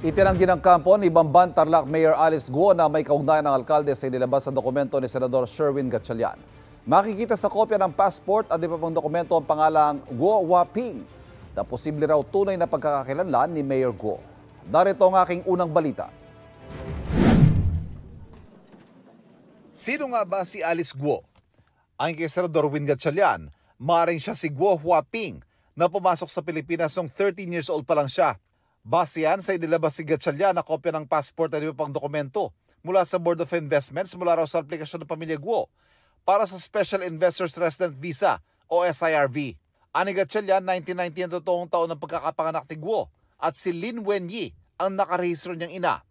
Itinanggi ng kampo ni Bamban Tarlac Mayor Alice Guo na may kaugnayan ng alkalde sa inilabas sa dokumento ni Senador Sherwin Gatchalian. Makikita sa kopya ng passport at iba pang dokumento ang pangalang Guo Huaping na posible raw tunay na pagkakakilanlan ni Mayor Guo. Narito ang aking unang balita. Sino nga ba si Alice Guo? Ayon kay Senador Win Gatchalian, maaaring siya si Guo Huaping na pumasok sa Pilipinas noong 13 years old pa lang siya. Base yan sa inilabas si Gatchalian na kopya ng passport at iba pang dokumento mula sa Board of Investments mula raw sa aplikasyon ng pamilya Guo para sa Special Investors Resident Visa o SIRV. Ani Gatchalian, 1990 ang totoong taon ng pagkakapanganak ni Guo at si Lin Wenyi ang nakarehistro niyang ina.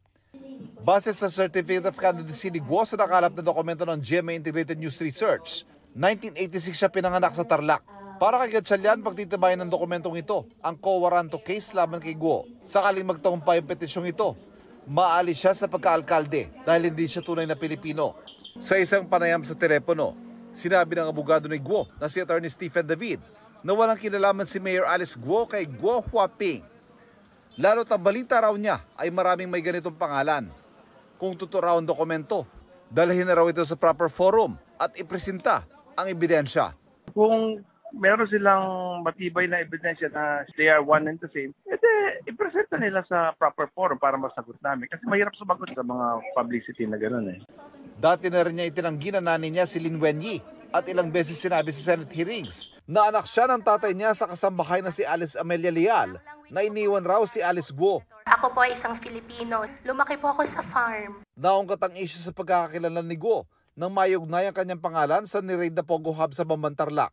Base sa Certificate of Candidacy ni Guo sa nakalap na dokumento ng GMA Integrated News Research, 1986 siya pinanganak sa Tarlac. Para kay Gatchalian, pagtitibayan ng dokumentong ito ang quo warranto case laban kay Guo. Sakaling magtagumpay ang petisyong ito, maalis siya sa pagkaalkalde dahil hindi siya tunay na Pilipino. Sa isang panayam sa telepono, sinabi ng abogado ni Guo na si Attorney Stephen David na walang kinalaman si Mayor Alice Guo kay Guo Huaping. Lalo't ang balita raw niya ay maraming may ganitong pangalan. Kung totoo raw ang dokumento, dalhin na raw ito sa proper forum at ipresenta ang ebidensya. Kung meron silang matibay na ebidensya na they are one and the same, edi ipresenta nila sa proper forum para masagot namin. Kasi mahirap sumagot sa mga publicity na gano'n eh. Dati na rin niya itinanggi na nanay niya si Lin Wenyi at ilang beses sinabi sa Senate hearings na anak siya ng tatay niya sa kasambahay na si Alice Amelia Leal na iniwan raw si Alice Guo. Ako po ay isang Filipino. Lumaki po ako sa farm. Naungkat ang issue sa pagkakakilanlan ni Guo nang mayugnay ang kanyang pangalan sa ni-raid na Pogo Hub sa Bamban Tarlac.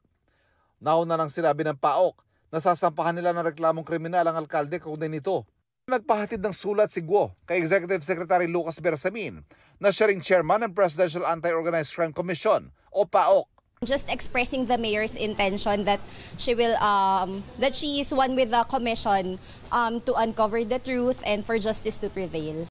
Nauna nang sinabi ng PAOK na sasampahan nila ng reklamong kriminal ang alkalde kaugnay nito. Nagpahatid ng sulat si Guo kay Executive Secretary Lucas Bersamin na siya ring chairman ng Presidential Anti-Organized Crime Commission o PAOK. Just expressing the mayor's intention that she is one with the commission to uncover the truth and for justice to prevail.